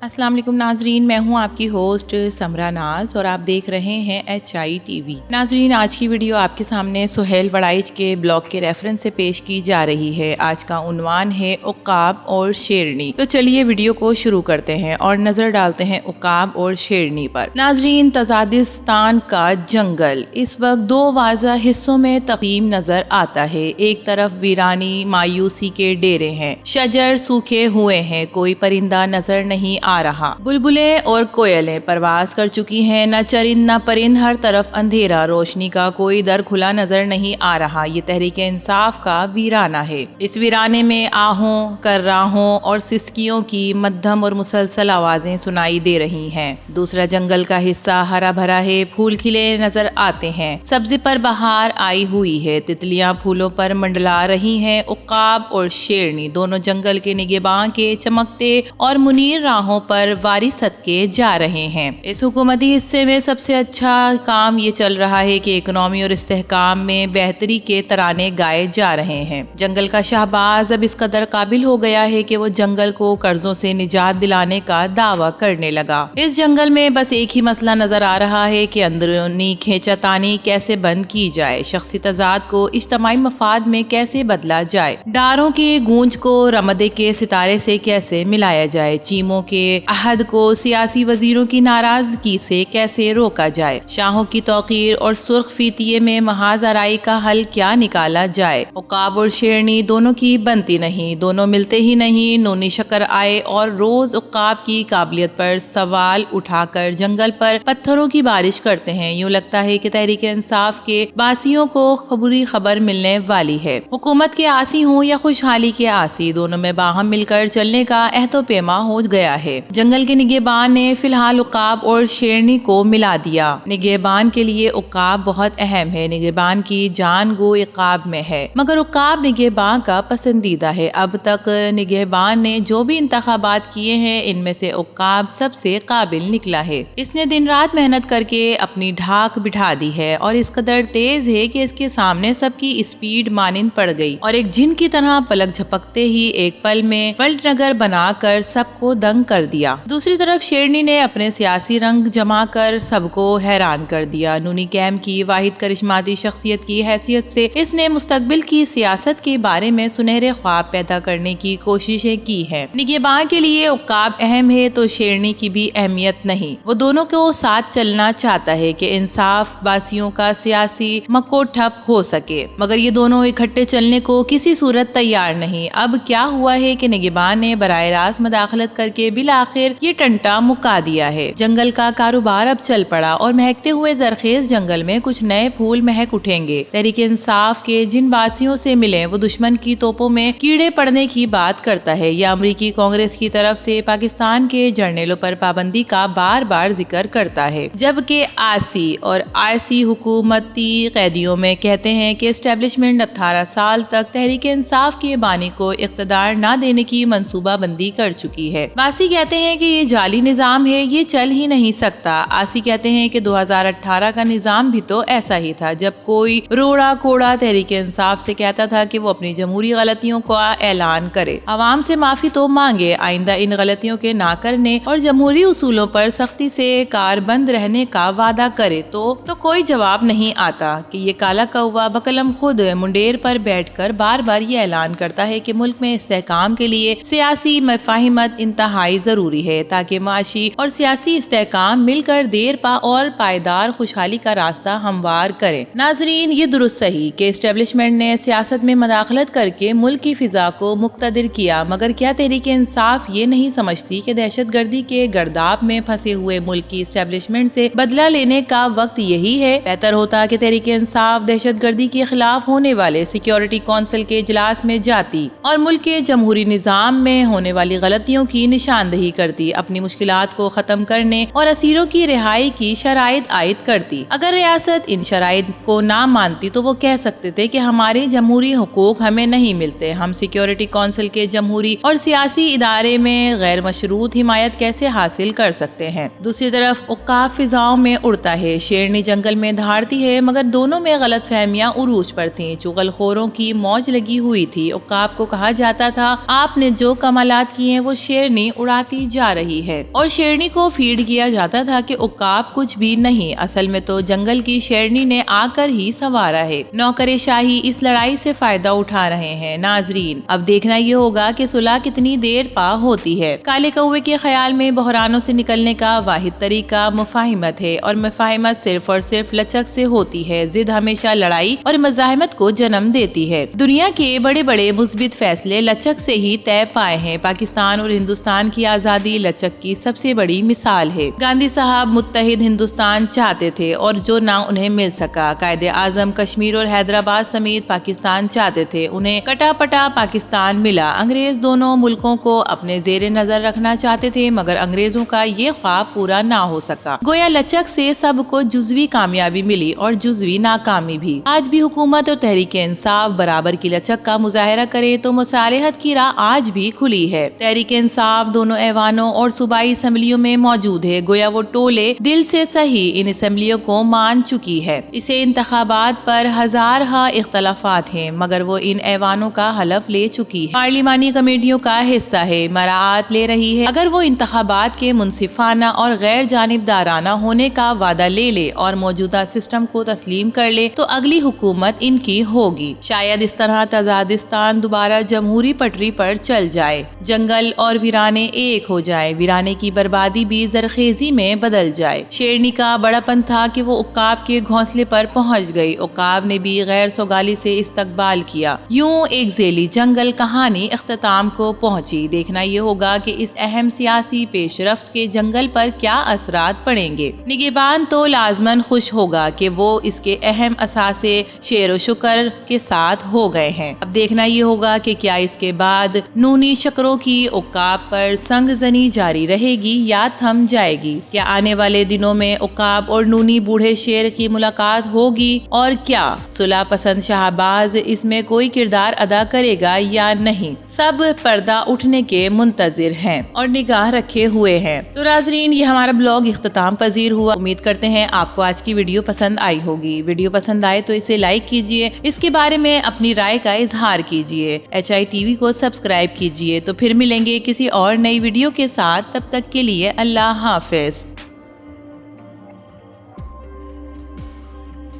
السلام علیکم ناظرین، میں ہوں آپ کی ہوسٹ سمرا ناز اور آپ دیکھ رہے ہیں HI TV۔ ناظرین، آج کی ویڈیو آپ کے سامنے سہیل وڑائچ کے بلاگ کے ریفرنس سے پیش کی جا رہی ہے۔ آج کا عنوان ہے عقاب اور شیرنی۔ تو چلیے ویڈیو کو شروع کرتے ہیں اور نظر ڈالتے ہیں عقاب اور شیرنی پر۔ ناظرین، تزادستان کا جنگل اس وقت دو واضح حصوں میں تقسیم نظر آتا ہے۔ ایک طرف ویرانی مایوسی کے ڈیرے ہیں، شجر سوکھے ہوئے ہیں، کوئی پرندہ نظر نہیں آ رہا۔ بلبلیں اور کوئلیں پرواز کر چکی ہیں، نہ چرند نہ پرند، ہر طرف اندھیرا، روشنی کا کوئی در کھلا نظر نہیں آ رہا۔ یہ تحریک انصاف کا ویرانہ ہے۔ اس ویرانے میں آہوں، کراہوں اور سسکیوں کی مدھم اور مسلسل آوازیں سنائی دے رہی ہیں۔ دوسرا جنگل کا حصہ ہرا بھرا ہے، پھول کھلے نظر آتے ہیں، سبزے پر بہار آئی ہوئی ہے، تتلیاں پھولوں پر منڈلا رہی ہیں۔ عقاب اور شیرنی دونوں جنگل کے نگہباں کے چمکتے اور منیر راہوں پر واری صدقے جا رہے ہیں۔ اس حکومتی حصے میں سب سے اچھا کام یہ چل رہا ہے کہ اکنامی اور استحکام میں بہتری کے ترانے گائے جا رہے ہیں۔ جنگل کا شہباز اب اس قدر قابل ہو گیا ہے کہ وہ جنگل کو قرضوں سے نجات دلانے کا دعویٰ کرنے لگا۔ اس جنگل میں بس ایک ہی مسئلہ نظر آ رہا ہے کہ اندرونی کھینچا تانی کیسے بند کی جائے، شخصی تضاد کو اجتماعی مفاد میں کیسے بدلا جائے، ڈاروں کے گونج کو رمدے کے ستارے سے کیسے ملایا جائے، چیموں کے عہد کو سیاسی وزیروں کی ناراضگی سے کیسے روکا جائے، شاہوں کی توقیر اور سرخ فیتیے میں محاذ آرائی کا حل کیا نکالا جائے۔ عقاب اور شیرنی دونوں کی بنتی نہیں، دونوں ملتے ہی نہیں۔ نونی شکر آئے اور روز عقاب کی قابلیت پر سوال اٹھا کر جنگل پر پتھروں کی بارش کرتے ہیں۔ یوں لگتا ہے کہ تحریک انصاف کے باسیوں کو بری خبر ملنے والی ہے۔ حکومت کے آسی ہوں یا خوشحالی کے آسی، دونوں میں باہم مل کر چلنے کا عہد و پیما ہو گیا ہے۔ جنگل کے نگہبان نے فی الحال عقاب اور شیرنی کو ملا دیا۔ نگہبان کے لیے عقاب بہت اہم ہے، نگہبان کی جان گو عقاب میں ہے، مگر عقاب نگہبان کا پسندیدہ ہے۔ اب تک نگہبان نے جو بھی انتخابات کیے ہیں، ان میں سے عقاب سب سے قابل نکلا ہے۔ اس نے دن رات محنت کر کے اپنی ڈھاک بٹھا دی ہے اور اس قدر تیز ہے کہ اس کے سامنے سب کی اسپیڈ مانند پڑ گئی اور ایک جن کی طرح پلک جھپکتے ہی ایک پل میں ورلڈ نگر بنا کر سب کو دنگ کر دیا۔ دوسری طرف شیرنی نے اپنے سیاسی رنگ جما کر سب کو حیران کر دیا۔ نونی کیمپ کی واحد کرشماتی شخصیت کی حیثیت سے اس نے مستقبل کی سیاست کے بارے میں سنہرے خواب پیدا کرنے کی کوششیں کی ہیں۔ نگہبان کے لیے عقاب اہم ہے تو شیرنی کی بھی اہمیت نہیں۔ وہ دونوں کو ساتھ چلنا چاہتا ہے کہ انصاف باسیوں کا سیاسی مکو ٹھپ ہو سکے، مگر یہ دونوں اکٹھے چلنے کو کسی صورت تیار نہیں۔ اب کیا ہوا ہے کہ نگہبان نے براہ راست مداخلت کر کے بالآخر یہ ٹنٹا مکا دیا ہے۔ جنگل کا کاروبار اب چل پڑا اور مہکتے ہوئے زرخیز جنگل میں کچھ نئے پھول مہک اٹھیں گے۔ تحریک انصاف کے جن باسیوں سے ملیں، وہ دشمن کی توپوں میں کیڑے پڑنے کی بات کرتا ہے یا امریکی کانگریس کی طرف سے پاکستان کے جرنیلوں پر پابندی کا بار بار ذکر کرتا ہے، جبکہ آسی اور آئسی حکومتی قیدیوں میں کہتے ہیں کہ اسٹیبلشمنٹ 18 سال تک تحریک انصاف کے بانی کو اقتدار نہ دینے کی منصوبہ بندی کر چکی ہے۔ باسی کہتے ہیں کہ یہ جعلی نظام ہے، یہ چل ہی نہیں سکتا۔ آسی کہتے ہیں کہ 2018 کا نظام بھی تو ایسا ہی تھا، جب کوئی روڑا کوڑا تحریک انصاف سے کہتا تھا کہ وہ اپنی جمہوری غلطیوں کا اعلان کرے، عوام سے معافی تو مانگے، آئندہ ان غلطیوں کے نہ کرنے اور جمہوری اصولوں پر سختی سے کاربند رہنے کا وعدہ کرے تو کوئی جواب نہیں آتا کہ یہ کالا کوا بقلم خود منڈیر پر بیٹھ کر بار بار یہ اعلان کرتا ہے کہ ملک میں استحکام کے لیے سیاسی مفاہمت انتہائی ضروری ہے تاکہ معاشی اور سیاسی استحکام مل کر دیر پا اور پائیدار خوشحالی کا راستہ ہموار کریں۔ ناظرین، یہ درست صحیح کہ اسٹیبلشمنٹ نے سیاست میں مداخلت کر کے ملک کی فضا کو مقتدر کیا، مگر کیا تحریک انصاف یہ نہیں سمجھتی کہ دہشت گردی کے گرداب میں پھنسے ہوئے ملک کی اسٹیبلشمنٹ سے بدلہ لینے کا وقت یہی ہے؟ بہتر ہوتا کہ تحریک انصاف دہشت گردی کے خلاف ہونے والے سیکیورٹی کونسل کے اجلاس میں جاتی اور ملک کے جمہوری نظام میں ہونے والی غلطیوں کی نشاندہی کرتی، اپنی مشکلات کو ختم کرنے اور اسیروں کی رہائی کی شرائط عائد کرتی۔ اگر ریاست ان شرائط کو نہ مانتی تو وہ کہہ سکتے تھے کہ ہمارے جمہوری حقوق ہمیں نہیں ملتے، ہم سیکیورٹی کونسل کے جمہوری اور سیاسی ادارے میں غیر مشروط حمایت کیسے حاصل کر سکتے ہیں۔ دوسری طرف عقاب فضاؤں میں اڑتا ہے، شیرنی جنگل میں دھاڑتی ہے، مگر دونوں میں غلط فہمیاں عروج پر تھیں، چغل خوروں کی موج لگی ہوئی تھی۔ عقاب کو کہا جاتا تھا، آپ نے جو کمالات کیے ہیں وہ شیرنی اڑاتی بڑھاتی جا رہی ہے اور شیرنی کو فیڈ کیا جاتا تھا کہ عقاب کچھ بھی نہیں، اصل میں تو جنگل کی شیرنی نے آ کر ہی سنوارا ہے۔ نوکر شاہی اس لڑائی سے فائدہ اٹھا رہے ہیں۔ ناظرین، اب دیکھنا یہ ہوگا کہ صلح کتنی دیر پا ہوتی ہے۔ کالے کوے کے خیال میں بحرانوں سے نکلنے کا واحد طریقہ مفاہمت ہے، اور مفاہمت صرف اور صرف لچک سے ہوتی ہے۔ ضد ہمیشہ لڑائی اور مزاحمت کو جنم دیتی ہے۔ دنیا کے بڑے بڑے مثبت فیصلے لچک سے ہی طے پائے ہیں۔ پاکستان اور ہندوستان کی آزادی لچک کی سب سے بڑی مثال ہے۔ گاندھی صاحب متحد ہندوستان چاہتے تھے اور جو نہ انہیں مل سکا۔ قائد اعظم کشمیر اور حیدرآباد سمیت پاکستان چاہتے تھے، انہیں کٹا پٹا پاکستان ملا۔ انگریز دونوں ملکوں کو اپنے زیر نظر رکھنا چاہتے تھے، مگر انگریزوں کا یہ خواب پورا نہ ہو سکا۔ گویا لچک سے سب کو جزوی کامیابی ملی اور جزوی ناکامی بھی۔ آج بھی حکومت اور تحریک انصاف برابر کی لچک کا مظاہرہ کرے تو مصالحت کی راہ آج بھی کھلی ہے۔ تحریک انصاف دونوں ایوانوں اور صوبائی اسمبلیوں میں موجود ہے، گویا وہ ٹولے دل سے صحیح ان اسمبلیوں کو مان چکی ہے۔ اسے انتخابات پر ہزارہا اختلافات ہیں، مگر وہ ان ایوانوں کا حلف لے چکی ہے، پارلیمانی کمیٹیوں کا حصہ ہے، مراعات لے رہی ہے۔ اگر وہ انتخابات کے منصفانہ اور غیر جانبدارانہ ہونے کا وعدہ لے لے اور موجودہ سسٹم کو تسلیم کر لے تو اگلی حکومت ان کی ہوگی۔ شاید اس طرح تزادستان دوبارہ جمہوری پٹری پر چل جائے، جنگل اور ویرانے ایک ہو جائے، ویرانے کی بربادی بھی زرخیزی میں بدل جائے۔ شیرنی کا بڑا پن تھا کہ وہ عقاب کے گھونسلے پر پہنچ گئی، عقاب نے بھی غیر سوگالی سے استقبال کیا۔ یوں ایک ذیلی جنگل کہانی اختتام کو پہنچی۔ دیکھنا یہ ہوگا کہ اس اہم سیاسی پیش رفت کے جنگل پر کیا اثرات پڑیں گے۔ نگہبان تو لازماً خوش ہوگا کہ وہ اس کے اہم اثاثے شیر و شکر کے ساتھ ہو گئے ہیں۔ اب دیکھنا یہ ہوگا کہ کیا اس کے بعد نونی شکروں کی عقاب پر سنگ زنی جاری رہے گی یا تھم جائے گی؟ کیا آنے والے دنوں میں عقاب اور نونی بوڑھے شیر کی ملاقات ہوگی؟ اور کیا صلح پسند شہباز اس میں کوئی کردار ادا کرے گا یا نہیں؟ سب پردہ اٹھنے کے منتظر ہیں اور نگاہ رکھے ہوئے ہیں۔ تو ناظرین، یہ ہمارا بلاگ اختتام پذیر ہوا۔ امید کرتے ہیں آپ کو آج کی ویڈیو پسند آئی ہوگی۔ ویڈیو پسند آئے تو اسے لائک کیجئے، اس کے بارے میں اپنی رائے کا اظہار کیجئے، HI TV کو سبسکرائب کیجئے۔ تو پھر ملیں گے کسی اور نئی ویڈیو کے ساتھ، تب تک کے لیے اللہ حافظ۔